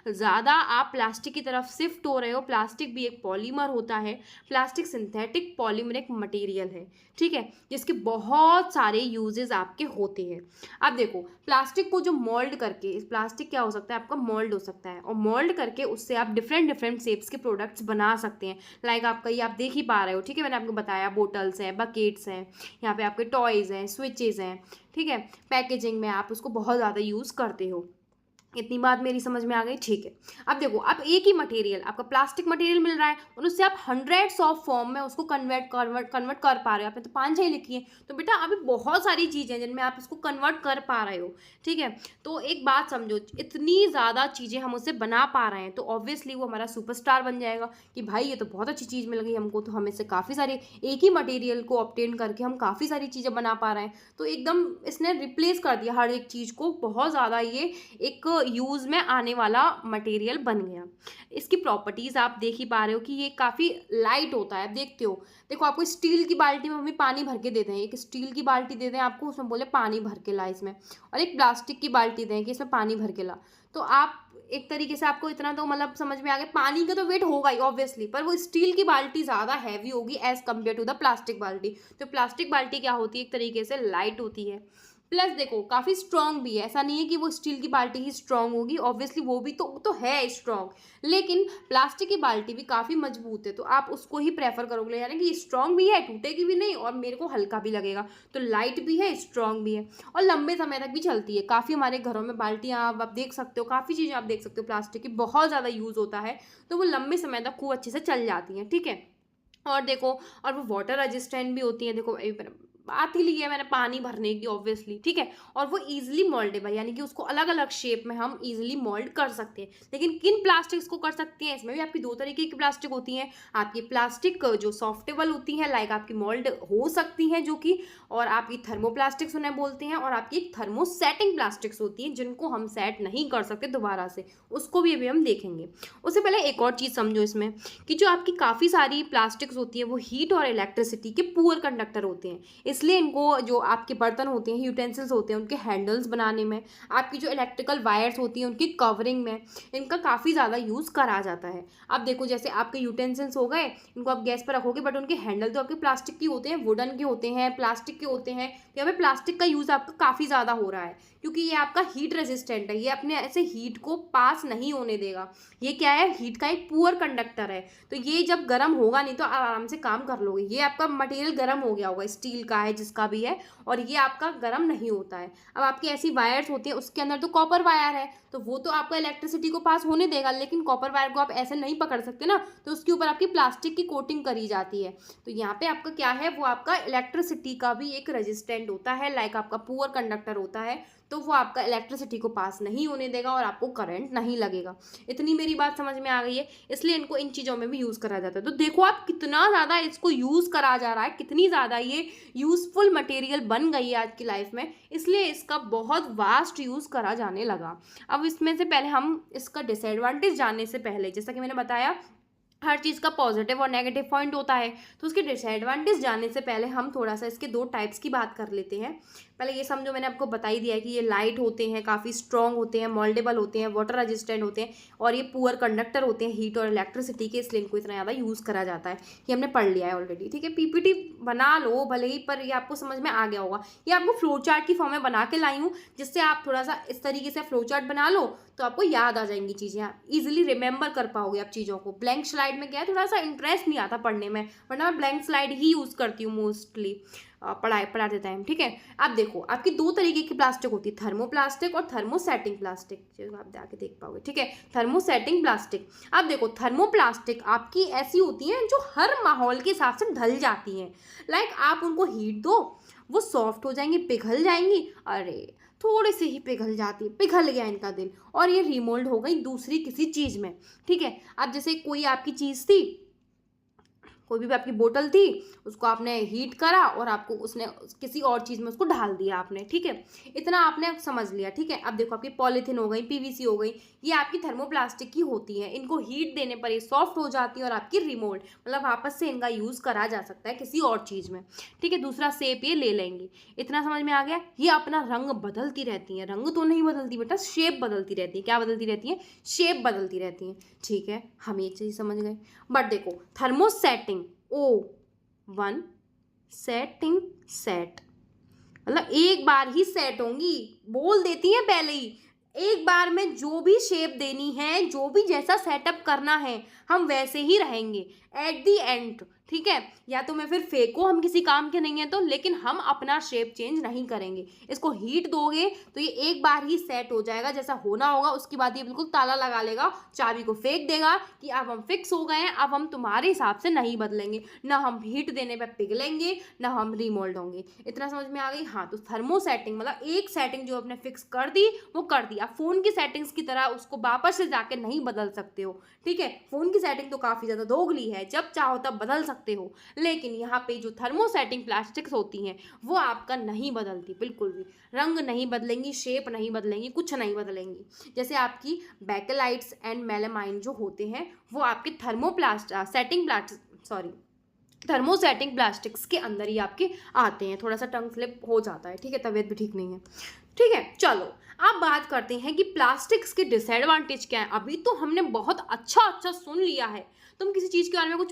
ज़्यादा आप प्लास्टिक की तरफ शिफ्ट हो रहे हो। प्लास्टिक भी एक पॉलीमर होता है, प्लास्टिक सिंथेटिक पॉलीमरिक मटेरियल है, ठीक है, जिसके बहुत सारे यूजेस आपके होते हैं। अब देखो, प्लास्टिक को जो मोल्ड करके, प्लास्टिक क्या हो सकता है आपका, मोल्ड हो सकता है, और मोल्ड करके उससे आप डिफरेंट शेप्स के प्रोडक्ट्स बना सकते हैं। लाइक आपका ये आप देख ही पा रहे हो, ठीक है, मैंने आपको बताया बोटल्स हैं, बकेट्स हैं, यहाँ पे आपके टॉयज़ हैं, स्विचेज़ हैं, ठीक है। पैकेजिंग में आप उसको बहुत ज़्यादा यूज़ करते हो। इतनी बात मेरी समझ में आ गई, ठीक है। अब देखो, अब एक ही मटेरियल आपका प्लास्टिक मटेरियल मिल रहा है और उससे आप हंड्रेड्स ऑफ फॉर्म में उसको कन्वर्ट कर पा रहे हो। आपने तो 5-6 लिखी है, तो बेटा अभी बहुत सारी चीज़ें हैं जिनमें आप इसको कन्वर्ट कर पा रहे हो, ठीक है। तो एक बात समझो, इतनी ज़्यादा चीज़ें हम उससे बना पा रहे हैं तो ऑब्वियसली वो हमारा सुपरस्टार बन जाएगा कि भाई ये तो बहुत अच्छी चीज़ मिल गई हमको, तो हम इससे काफ़ी सारे एक ही मटेरियल को ऑब्टेन करके हम काफ़ी सारी चीज़ें बना पा रहे हैं। तो एकदम इसने रिप्लेस कर दिया हर एक चीज़ को, बहुत ज़्यादा ये एक यूज़ में आने वाला मटेरियल बन गया। इसकी प्रॉपर्टीज़ आप देख ही पा रहे हो कि ये काफ़ी लाइट होता है, आप देखते हो। देखो आपको स्टील की बाल्टी में हमें पानी भर के देते हैं, एक स्टील की बाल्टी देते हैं आपको, उसमें बोले पानी भर के ला इसमें, और एक प्लास्टिक की बाल्टी दें कि इसमें पानी भर के ला। तो आप एक तरीके से आपको इतना तो मतलब समझ में आ गया, पानी का तो वेट होगा ही ऑब्वियसली, पर वो स्टील की बाल्टी ज़्यादा हैवी होगी as compared to the plastic बाल्टी। तो प्लास्टिक बाल्टी क्या होती है, एक तरीके से लाइट होती है, प्लस देखो काफ़ी स्ट्रॉन्ग भी है। ऐसा नहीं है कि वो स्टील की बाल्टी ही स्ट्रॉन्ग होगी, ऑब्वियसली वो भी तो है स्ट्रॉन्ग, लेकिन प्लास्टिक की बाल्टी भी काफ़ी मजबूत है, तो आप उसको ही प्रेफर करोगे, यानी कि स्ट्रॉन्ग भी है, टूटेगी भी नहीं और मेरे को हल्का भी लगेगा। तो लाइट भी है, स्ट्रॉन्ग भी है और लंबे समय तक भी चलती है। काफ़ी हमारे घरों में बाल्टियाँ आप देख सकते हो, काफ़ी चीज़ें आप देख सकते हो प्लास्टिक की बहुत ज़्यादा यूज़ होता है, तो वो लंबे समय तक खूब अच्छे से चल जाती हैं, ठीक है। और देखो, और वो वाटर रेजिस्टेंट भी होती है। देखो बात ही ली है मैंने पानी भरने की ऑब्वियसली, ठीक है। और वो इजीली मोल्डेबल, यानी कि उसको अलग अलग शेप में हम इजीली मोल्ड कर सकते हैं। लेकिन किन प्लास्टिक्स को कर सकते हैं, इसमें भी आपकी दो तरीके की प्लास्टिक होती हैं। आपकी प्लास्टिक जो सॉफ्टेबल होती हैं, लाइक आपकी मोल्ड हो सकती हैं जो कि, और आपकी थर्मोप्लास्टिक्स उन्हें बोलते हैं, और आपकी थर्मोसेटिंग प्लास्टिक्स होती हैं जिनको हम सेट नहीं कर सकते दोबारा से, उसको भी अभी हम देखेंगे। उससे पहले एक और चीज़ समझो इसमें, कि जो आपकी काफ़ी सारी प्लास्टिक्स होती है वो हीट और इलेक्ट्रिसिटी के पुअर कंडक्टर होते हैं, इसलिए इनको जो आपके बर्तन होते हैं, यूटेंसिल्स होते हैं, उनके हैंडल्स बनाने में, आपकी जो इलेक्ट्रिकल वायर्स होती हैं उनकी कवरिंग में इनका काफ़ी ज़्यादा यूज़ करा जाता है। अब देखो जैसे आपके यूटेंसिल्स हो गए, इनको आप गैस पर रखोगे बट उनके हैंडल तो आपके प्लास्टिक के होते हैं, वुडन के होते हैं, प्लास्टिक के होते हैं। तो यहाँ पे प्लास्टिक का यूज़ आपका काफ़ी ज़्यादा हो रहा है, क्योंकि ये आपका हीट रेजिस्टेंट है, ये अपने ऐसे हीट को पास नहीं होने देगा। ये क्या है, हीट का एक पुअर कंडक्टर है, तो ये जब गर्म होगा नहीं तो आराम से काम कर लोगे। ये आपका मटेरियल गर्म हो गया होगा, स्टील का है जिसका भी है, और ये आपका गर्म नहीं होता है। अब आपकी ऐसी वायर्स होती है, उसके अंदर तो कॉपर वायर है, तो वो तो आपका इलेक्ट्रिसिटी को पास होने देगा, लेकिन कॉपर वायर को आप ऐसे नहीं पकड़ सकते ना, तो उसके ऊपर आपकी प्लास्टिक की कोटिंग करी जाती है। तो यहाँ पे आपका क्या है, वो आपका इलेक्ट्रिसिटी का भी एक रेजिस्टेंट होता है, लाइक आपका पुअर कंडक्टर होता है, तो वो आपका इलेक्ट्रिसिटी को पास नहीं होने देगा और आपको करंट नहीं लगेगा। इतनी मेरी बात समझ में आ गई है, इसलिए इनको इन चीज़ों में भी यूज़ करा जाता है। तो देखो आप कितना ज़्यादा इसको यूज़ करा जा रहा है, कितनी ज़्यादा ये यूज़फुल मटेरियल बन गई है आज की लाइफ में, इसलिए इसका बहुत वास्ट यूज़ करा जाने लगा। अब इसमें से पहले हम इसका डिसएडवांटेज जानने से पहले, जैसा कि मैंने बताया हर चीज़ का पॉजिटिव और नेगेटिव पॉइंट होता है, तो उसके डिसएडवांटेज जानने से पहले हम थोड़ा सा इसके दो टाइप्स की बात कर लेते हैं। पहले ये समझो, मैंने आपको बता ही दिया है कि ये लाइट होते हैं, काफ़ी स्ट्रॉन्ग होते हैं, मोल्डेबल होते हैं, वाटर रेजिस्टेंट होते हैं, और ये पुअर कंडक्टर होते हैं हीट और इलेक्ट्रिसिटी के, इसलिए इनको इतना ज़्यादा यूज़ करा जाता है। ये हमने पढ़ लिया है ऑलरेडी, ठीक है। पीपीटी बना लो भले ही, पर ये आपको समझ में आ गया होगा। ये आपको फ्लो चार्ट की फॉर्म में बना के लाई हूँ, जिससे आप थोड़ा सा इस तरीके से फ्लो चार्ट बना लो तो आपको याद आ जाएंगी चीज़ें, आप इजीली रिमेंबर कर पाओगे आप चीज़ों को। ब्लैंक स्लाइड में क्या है, थोड़ा सा इंटरेस्ट नहीं आता पढ़ने में, वरना मैं ब्लैंक स्लाइड ही यूज़ करती हूँ मोस्टली पढ़ाते टाइम, ठीक है। अब देखो आपकी दो तरीके की प्लास्टिक होती है, थर्मोप्लास्टिक और थर्मोसेटिंग प्लास्टिक, जो आप जाके देख पाओगे, ठीक है। थर्मोसेटिंग प्लास्टिक, अब देखो थर्मोप्लास्टिक आपकी ऐसी होती हैं जो हर माहौल के हिसाब से ढल जाती हैं, लाइक आप उनको हीट दो, वो सॉफ्ट हो जाएंगी, पिघल जाएंगी, अरे थोड़े से ही पिघल जाती है, पिघल गया इनका दिल, और ये रिमोल्ड हो गई दूसरी किसी चीज़ में, ठीक है। अब जैसे कोई आपकी चीज़ थी, कोई भी आपकी बोतल थी, उसको आपने हीट करा और आपको उसने किसी और चीज़ में उसको ढाल दिया आपने, ठीक है। इतना आपने समझ लिया, ठीक है। अब देखो आपकी पॉलीथीन हो गई, पीवीसी हो गई, ये आपकी थर्मोप्लास्टिक की होती है, इनको हीट देने पर ये सॉफ्ट हो जाती है और आपकी रिमोल्ड, मतलब वापस से इनका यूज़ करा जा सकता है किसी और चीज़ में, ठीक है। दूसरा शेप ये ले लेंगी, इतना समझ में आ गया। ये अपना रंग बदलती रहती हैं, रंग तो नहीं बदलती बेटा, शेप बदलती रहती है। क्या बदलती रहती है, शेप बदलती रहती हैं, ठीक है। हम ये चीज़ समझ गए। बट देखो थर्मोसेटिंग, O1 सेटिंग, सेट मतलब एक बार ही सेट होंगी, बोल देती हैं पहले ही, एक बार में जो भी शेप देनी है, जो भी जैसा सेटअप करना है, हम वैसे ही रहेंगे एट दी एंड, ठीक है। या तो मैं फिर फेंको, हम किसी काम के नहीं है तो, लेकिन हम अपना शेप चेंज नहीं करेंगे। इसको हीट दोगे तो ये एक बार ही सेट हो जाएगा, जैसा होना होगा, उसके बाद ये बिल्कुल ताला लगा लेगा, चाबी को फेंक देगा कि अब हम फिक्स हो गए हैं, अब हम तुम्हारे हिसाब से नहीं बदलेंगे, ना हम हीट देने पर पिघलेंगे, ना हम रिमोल्ड होंगे। इतना समझ में आ गई। हाँ, तो थर्मो सेटिंग मतलब एक सेटिंग जो आपने फिक्स कर दी वो कर दी, आप फ़ोन की सेटिंग्स की तरह उसको वापस से जाके नहीं बदल सकते हो, ठीक है। फ़ोन की सेटिंग तो काफ़ी ज़्यादा दोगली है, जब चाहो तब बदल सकते हो। लेकिन यहाँ पे जो थर्मोसेटिंग प्लास्टिक्स होती हैं वो आपका नहीं बदलती, बिल्कुल भी रंग नहीं बदलेंगी, शेप नहीं बदलेंगी, कुछ नहीं बदलेंगी। जैसे आपकी बैकेलाइट्स एंड मेलामाइन जो होते हैं वो आपके थर्मोसेटिंग प्लास्टिक्स के अंदर ही आपके आते हैं। थोड़ा सा टंग स्लिप हो जाता है, ठीक है, तबीयत भी ठीक नहीं है, ठीक है। चलो अब बात करते हैं कि प्लास्टिक्स के डिसएडवांटेज क्या है। अभी तो हमने बहुत अच्छा सुन लिया है। तुम किसी चीज़ के बारे में कुछ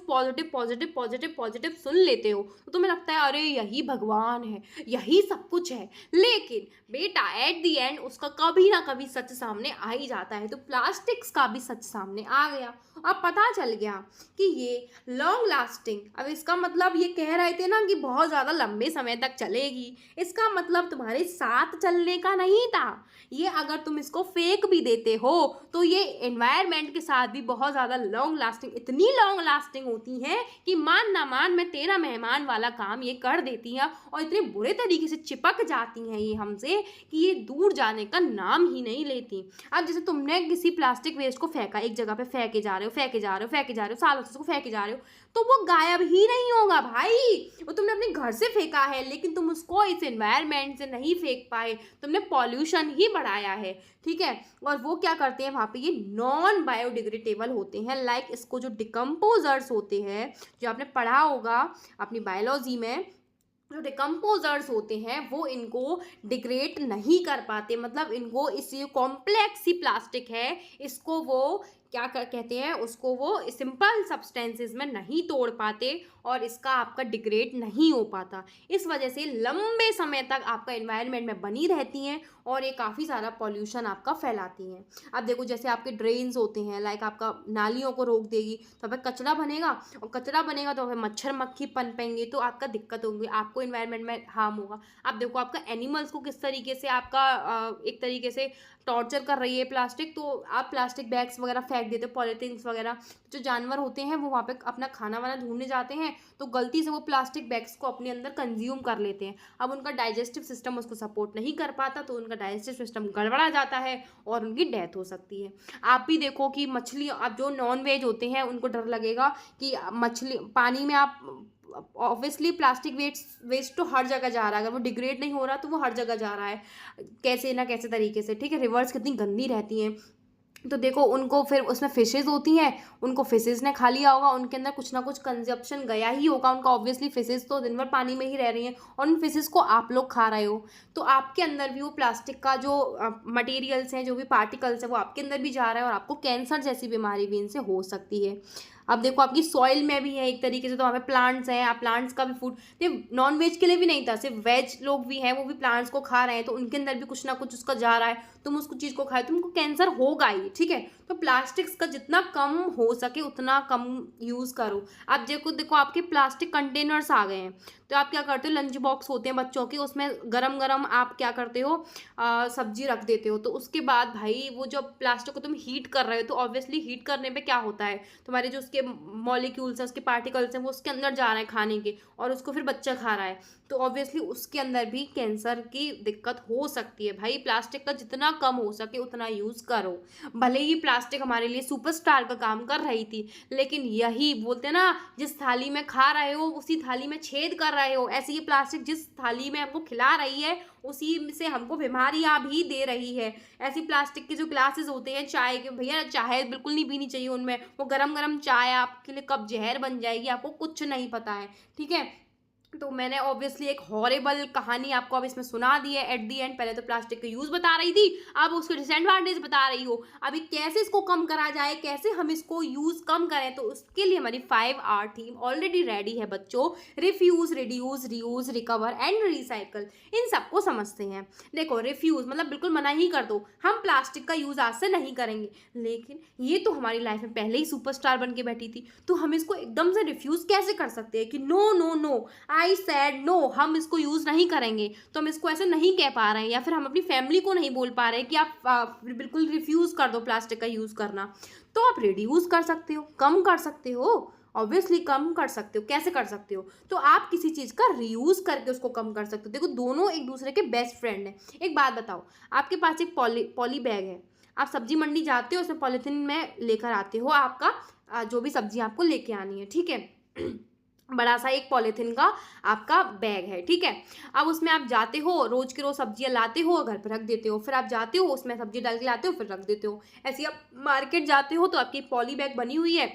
पॉजिटिव सुन लेते हो तो तुम्हें लगता है अरे यही भगवान है, यही सब कुछ है। लेकिन बेटा एट द एंड उसका कभी ना कभी सच सामने आ ही जाता है। तो प्लास्टिक्स का भी सच सामने आ गया। अब पता चल गया कि ये लॉन्ग लास्टिंग, अब इसका मतलब ये कह रहे थे ना कि बहुत ज़्यादा लंबे समय तक चलेगी, इसका मतलब तुम्हारे साथ चलने का नहीं था। ये अगर तुम इसको फेंक भी देते हो तो ये एनवायरनमेंट के साथ भी बहुत ज़्यादा लॉन्ग लास्टिंग, इतनी लॉन्ग लास्टिंग होती हैं कि मान ना मान मैं तेरा मेहमान वाला काम ये कर देती हैं और इतने बुरे तरीके से चिपक जाती हैं ये हमसे कि ये दूर जाने का नाम ही नहीं लेती। अब जैसे तुमने किसी प्लास्टिक वेस्ट को फेंका, एक जगह पे फेंके जा रहे हो, सालों से उसको फेंके जा रहे हो, तो वो गायब ही नहीं होगा भाई। वो तुमने अपने घर से फेंका है लेकिन तुम उसको इस एनवायरनमेंट से नहीं फेंक पाए, तुमने पॉल्यूशन ही बढ़ाया है, ठीक है। और वो क्या करते हैं वहाँ पे, ये नॉन बायोडिग्रेडेबल होते हैं। लाइक इसको जो डिकम्पोजर्स होते हैं, जो आपने पढ़ा होगा अपनी बायोलॉजी में, जो डिकम्पोजर्स होते हैं वो इनको डिग्रेड नहीं कर पाते। मतलब इनको इस कॉम्प्लेक्स ही प्लास्टिक है, इसको वो क्या कहते हैं, उसको वो सिंपल सब्सटेंसेस में नहीं तोड़ पाते और इसका आपका डिग्रेड नहीं हो पाता। इस वजह से लंबे समय तक आपका एनवायरनमेंट में बनी रहती हैं और ये काफ़ी सारा पॉल्यूशन आपका फैलाती हैं। अब देखो जैसे आपके ड्रेन्स होते हैं, लाइक आपका नालियों को रोक देगी तो वह कचरा बनेगा, और कचरा बनेगा तो वह मच्छर मक्खी पनपेंगे तो आपका दिक्कत होगी, आपको एनवायरनमेंट में हार्म होगा। अब देखो आपका एनिमल्स को किस तरीके से आपका एक तरीके से टॉर्चर कर रही है प्लास्टिक। तो आप प्लास्टिक बैग्स वगैरह फेंक देते हो, पॉलीथीन्स वगैरह, जो जानवर होते हैं वो वहाँ पे अपना खाना वाना ढूंढने जाते हैं तो गलती से वो प्लास्टिक बैग्स को अपने अंदर कंज्यूम कर लेते हैं। अब उनका डाइजेस्टिव सिस्टम उसको सपोर्ट नहीं कर पाता तो उनका डाइजेस्टिव सिस्टम गड़बड़ा जाता है और उनकी डेथ हो सकती है। आप भी देखो कि मछली, अब जो नॉन वेज होते हैं उनको डर लगेगा कि मछली पानी में, आप ऑब्वियसली प्लास्टिक वेस्ट तो हर जगह जा रहा है, अगर वो डिग्रेड नहीं हो रहा तो वो हर जगह जा रहा है कैसे ना कैसे तरीके से, ठीक है। रिवर्स कितनी गंदी रहती हैं, तो देखो उनको फिर उसमें फिशेज़ होती हैं, उनको फिशेज़ ने खा लिया होगा, उनके अंदर कुछ ना कुछ कंजप्शन गया ही होगा उनका। ऑब्वियसली फिशेज़ तो दिन भर पानी में ही रह रही हैं और उन फिशेज़ को आप लोग खा रहे हो तो आपके अंदर भी वो प्लास्टिक का जो मटेरियल्स हैं, जो भी पार्टिकल्स हैं, वो आपके अंदर भी जा रहा है और आपको कैंसर जैसी बीमारी भी इनसे हो सकती है। अब देखो आपकी सॉइल में भी है एक तरीके से, तो हमें प्लांट्स हैं, आप प्लांट्स का भी फूड, सिर्फ नॉन वेज के लिए भी नहीं था, सिर्फ वेज लोग भी हैं वो भी प्लांट्स को खा रहे हैं तो उनके अंदर भी कुछ ना कुछ उसका जा रहा है। तुम उसको चीज़ को खाए तुमको कैंसर होगा ही, ठीक है। तो प्लास्टिक्स का जितना कम हो सके उतना कम यूज़ करो। आप देखो आपके प्लास्टिक कंटेनर्स आ गए हैं तो आप क्या करते हो, लंच बॉक्स होते हैं बच्चों के, उसमें गरम गरम आप क्या करते हो, सब्जी रख देते हो। तो उसके बाद भाई वो जब प्लास्टिक को तुम हीट कर रहे हो तो ऑब्वियसली हीट करने पे क्या होता है, तुम्हारे जो उसके मॉलिक्यूल्स हैं, उसके पार्टिकल्स हैं, वो उसके अंदर जा रहे हैं खाने के और उसको फिर बच्चा खा रहा है तो ऑब्वियसली उसके अंदर भी कैंसर की दिक्कत हो सकती है। भाई प्लास्टिक का जितना कम हो सके उतना यूज़ करो। भले ही प्लास्टिक हमारे लिए सुपरस्टार का काम कर रही थी, लेकिन यही बोलते हैं ना, जिस थाली में खा रहे हो उसी थाली में छेद कर रहे हो। ऐसे ही प्लास्टिक जिस थाली में हमको खिला रही है उसी से हमको बीमारियां भी दे रही है। ऐसी प्लास्टिक के जो ग्लासेस होते हैं चाय के, भैया चाय बिल्कुल नहीं पीनी चाहिए उनमें, वो गरम गरम चाय आपके लिए कब जहर बन जाएगी आपको कुछ नहीं पता है, ठीक है। तो मैंने ऑब्वियसली एक हॉरिबल कहानी आपको अब इसमें सुना दी है एट दी एंड। पहले तो प्लास्टिक का यूज़ बता रही थी, अब उसके डिसएडवांटेज बता रही हो। अभी कैसे इसको कम करा जाए, कैसे हम इसको यूज़ कम करें, तो उसके लिए हमारी 5R थीम ऑलरेडी रेडी है बच्चों। Refuse, reduce, reuse, recover and recycle, इन सबको समझते हैं। देखो रिफ्यूज़ मतलब बिल्कुल मना ही कर दो, हम प्लास्टिक का यूज़ आज से नहीं करेंगे, लेकिन ये तो हमारी लाइफ में पहले ही सुपरस्टार बन के बैठी थी तो हम इसको एकदम से रिफ्यूज़ कैसे कर सकते हैं कि no no no, I said no, हम इसको यूज़ नहीं करेंगे। तो हम इसको ऐसे नहीं कह पा रहे हैं या फिर हम अपनी फैमिली को नहीं बोल पा रहे हैं कि आप बिल्कुल रिफ्यूज़ कर दो प्लास्टिक का यूज़ करना। तो आप रिड्यूस कर सकते हो, कम कर सकते हो, ऑब्वियसली कम कर सकते हो। कैसे कर सकते हो, तो आप किसी चीज़ का रीयूज़ करके उसको कम कर सकते हो। देखो दोनों एक दूसरे के बेस्ट फ्रेंड हैं। एक बात बताओ, आपके पास एक पॉली बैग है, आप सब्जी मंडी जाते हो, उसमें पॉलीथीन में लेकर आते हो आपका जो भी सब्जी आपको लेके आनी है, ठीक है। बड़ा सा एक पॉलीथीन का आपका बैग है, ठीक है। अब उसमें आप जाते हो, रोज के रोज सब्जियां लाते हो, घर पर रख देते हो, फिर आप जाते हो उसमें सब्जी डाल के लाते हो, फिर रख देते हो। ऐसे ही आप मार्केट जाते हो तो आपकी पॉली बैग बनी हुई है,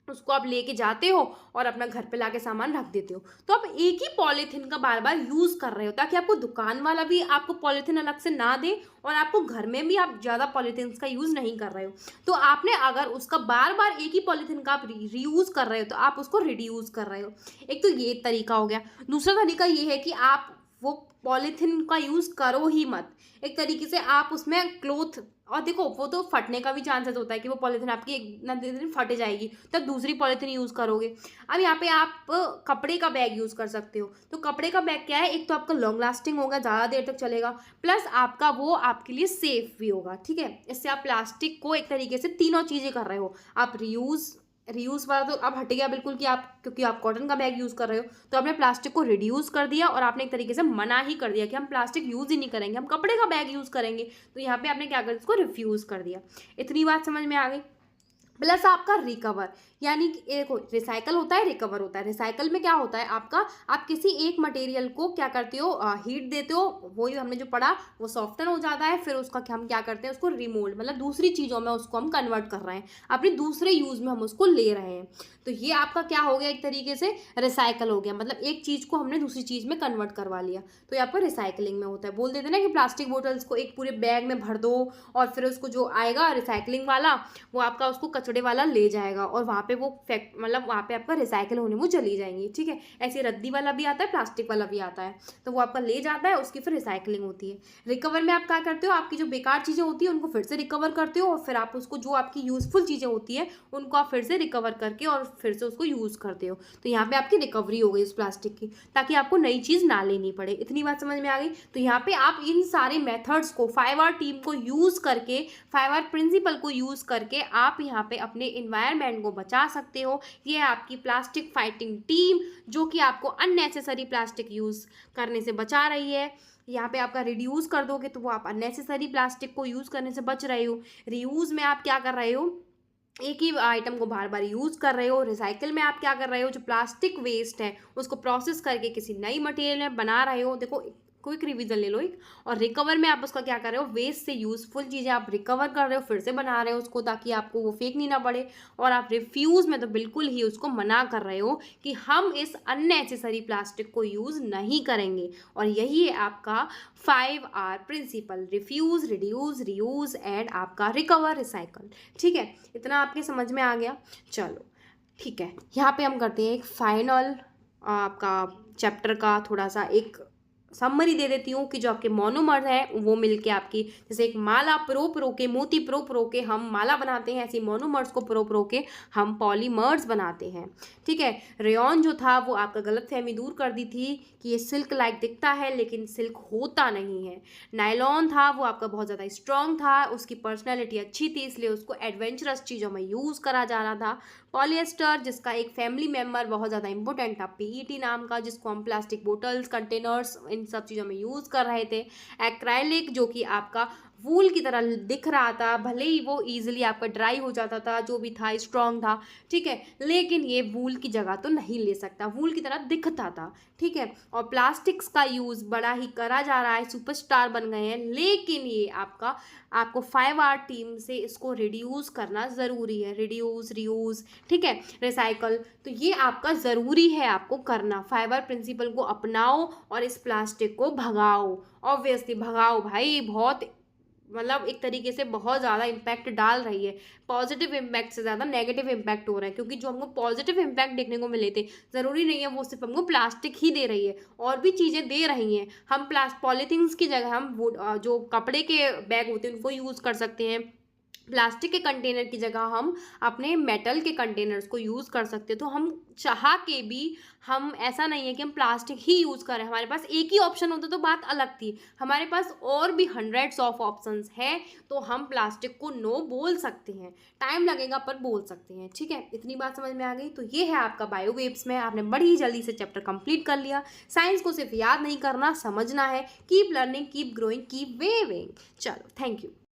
उसको आप लेके जाते हो और अपना घर पे लाके सामान रख देते हो। तो आप एक ही पॉलीथीन का बार बार यूज कर रहे हो, ताकि आपको दुकान वाला भी आपको पॉलीथीन अलग से ना दे और आपको घर में भी आप ज्यादा पॉलीथीन का यूज नहीं कर रहे हो। तो आपने अगर उसका बार बार एक ही पॉलीथीन का आप रीयूज कर रहे हो तो आप उसको रिड्यूस कर रहे हो। एक तो ये तरीका हो गया। दूसरा तरीका ये है कि आप वो पॉलीथीन का यूज करो ही मत। एक तरीके से आप उसमें क्लोथ, और देखो वो तो फटने का भी चांसेस होता है कि वो पॉलीथीन आपकी एक ना दिन फट जाएगी, तब दूसरी पॉलीथीन यूज करोगे। अब यहाँ पे आप कपड़े का बैग यूज कर सकते हो। तो कपड़े का बैग क्या है, एक तो आपका लॉन्ग लास्टिंग होगा, ज़्यादा देर तक चलेगा, प्लस आपका वो आपके लिए सेफ भी होगा, ठीक है। इससे आप प्लास्टिक को एक तरीके से तीनों चीज़ें कर रहे हो। आप रीयूज वाला तो अब हट गया बिल्कुल कि आप, क्योंकि आप कॉटन का बैग यूज कर रहे हो तो आपने प्लास्टिक को रिड्यूस कर दिया और आपने एक तरीके से मना ही कर दिया कि हम प्लास्टिक यूज ही नहीं करेंगे, हम कपड़े का बैग यूज करेंगे। तो यहाँ पे आपने क्या कर, इसको रिफ्यूज कर दिया। इतनी बात समझ में आ गई। प्लस आपका रिकवर, यानी कि एक रिसाइकल होता है, रिकवर होता है। रिसाइकल में क्या होता है आपका, आप किसी एक मटेरियल को क्या करते हो, हीट देते हो, वही हमने जो पढ़ा वो सॉफ्टन हो जाता है, फिर उसका हम क्या करते हैं, उसको रिमोल्ड, मतलब दूसरी चीज़ों में उसको हम कन्वर्ट कर रहे हैं, अपने दूसरे यूज़ में हम उसको ले रहे हैं। तो ये आपका क्या हो गया, एक तरीके से रिसाइकल हो गया, मतलब एक चीज़ को हमने दूसरी चीज़ में कन्वर्ट करवा लिया। तो ये आपका रिसाइकलिंग में होता है। बोल देते ना कि प्लास्टिक बोटल्स को एक पूरे बैग में भर दो और फिर उसको जो आएगा रिसाइकलिंग वाला वो आपका उसको कचड़े वाला ले जाएगा और वहाँ पे वो मतलब वहाँ पे आपका रिसाइकल होने वो चली जाएंगी, ठीक है। ऐसे रद्दी वाला भी आता है, प्लास्टिक वाला भी आता है, तो वो आपका ले जाता है, उसकी फिर रिसाइकलिंग होती है। रिकवर में आप क्या करते हो, आपकी जो बेकार चीज़ें होती है उनको फिर से रिकवर करते हो और फिर आप उसको जो आपकी यूजफुल चीज़ें होती है उनको आप फिर से रिकवर करके और फिर से उसको यूज़ करते हो। तो यहाँ पे आपकी रिकवरी हो गई उस प्लास्टिक की, ताकि आपको नई चीज़ ना लेनी पड़े। इतनी बात समझ में आ गई। तो यहाँ पे आप इन सारे मेथड्स को 5R टीम को यूज़ करके, 5R प्रिंसिपल को यूज़ करके आप यहाँ पे अपने इन्वायरमेंट को बचा सकते हो। ये है आपकी प्लास्टिक फाइटिंग टीम, जो कि आपको अननेसेसरी प्लास्टिक यूज़ करने से बचा रही है। यहाँ पे आपका रिड्यूस कर दोगे तो वो आप अननेसेसरी प्लास्टिक को यूज़ करने से बच रहे हो। रीयूज़ में आप क्या कर रहे हो, एक ही आइटम को बार बार यूज़ कर रहे हो। रिसाइकिल में आप क्या कर रहे हो, जो प्लास्टिक वेस्ट है उसको प्रोसेस करके किसी नई मटेरियल में बना रहे हो। देखो क्विक रिवीजन ले लो एक। और रिकवर में आप उसका क्या कर रहे हो, वेस्ट से यूजफुल चीज़ें आप रिकवर कर रहे हो, फिर से बना रहे हो उसको, ताकि आपको वो फेंकनी ना पड़े। और आप रिफ्यूज़ में तो बिल्कुल ही उसको मना कर रहे हो कि हम इस अननेसेसरी प्लास्टिक को यूज़ नहीं करेंगे। और यही है आपका 5R principle, refuse, reduce, reuse and आपका रिकवर, रिसाइकल, ठीक है। इतना आपके समझ में आ गया। चलो ठीक है, यहाँ पे हम करते हैं एक फाइनल आपका चैप्टर का थोड़ा सा एक समरी दे देती हूँ कि जो आपके मोनोमर है वो मिलके आपकी, जैसे एक माला प्रो के, मोती प्रो के हम माला बनाते हैं, ऐसे मोनोमर्स को प्रो के हम पॉलीमर्स बनाते हैं, ठीक है। रेयॉन जो था वो आपका गलतफहमी दूर कर दी थी कि ये सिल्क लाइक दिखता है लेकिन सिल्क होता नहीं है। नायलॉन था वो आपका बहुत ज़्यादा स्ट्रॉन्ग था, उसकी पर्सनैलिटी अच्छी थी, इसलिए उसको एडवेंचरस चीज़ों में यूज़ करा जा रहा था। पॉलिएस्टर, जिसका एक फैमिली मेम्बर बहुत ज़्यादा इंपॉर्टेंट था, पीईटी नाम का, जिसको हम प्लास्टिक बोटल्स, कंटेनर्स, इन सब चीज़ों में यूज़ कर रहे थे। एक्राइलिक, जो कि आपका वूल की तरह दिख रहा था, भले ही वो ईजिली आपका ड्राई हो जाता था, जो भी था स्ट्रॉन्ग था, ठीक है, लेकिन ये वूल की जगह तो नहीं ले सकता, वूल की तरह दिखता था, ठीक है। और प्लास्टिक्स का यूज़ बड़ा ही करा जा रहा है, सुपरस्टार बन गए हैं, लेकिन ये आपको 5R टीम से इसको रिड्यूस करना ज़रूरी है। रिड्यूस, रीयूज़, ठीक है, रिसाइकल, तो ये आपका ज़रूरी है आपको करना। 5R प्रिंसिपल को अपनाओ और इस प्लास्टिक को भगाओ। ऑब्वियसली भगाओ भाई, बहुत मतलब एक तरीके से बहुत ज़्यादा इम्पैक्ट डाल रही है। पॉजिटिव इम्पैक्ट से ज़्यादा नेगेटिव इम्पैक्ट हो रहा है, क्योंकि जो हमको पॉजिटिव इम्पैक्ट देखने को मिले थे, ज़रूरी नहीं है वो सिर्फ हमको प्लास्टिक ही दे रही है, और भी चीज़ें दे रही हैं। हम पॉलीथीन्स की जगह हम वो जो कपड़े के बैग होते हैं उनको यूज़ कर सकते हैं। प्लास्टिक के कंटेनर की जगह हम अपने मेटल के कंटेनर्स को यूज़ कर सकते हैं। तो हम चाह के भी, हम ऐसा नहीं है कि हम प्लास्टिक ही यूज़ करें, हमारे पास एक ही ऑप्शन होता तो बात अलग थी, हमारे पास और भी हंड्रेड्स ऑफ ऑप्शंस हैं, तो हम प्लास्टिक को नो बोल सकते हैं। टाइम लगेगा पर बोल सकते हैं, ठीक है। इतनी बात समझ में आ गई। तो ये है आपका बायोवेव्स में, आपने बड़ी ही जल्दी से चैप्टर कंप्लीट कर लिया। साइंस को सिर्फ याद नहीं करना, समझना है। Keep learning, keep growing, keep waving. चलो, थैंक यू।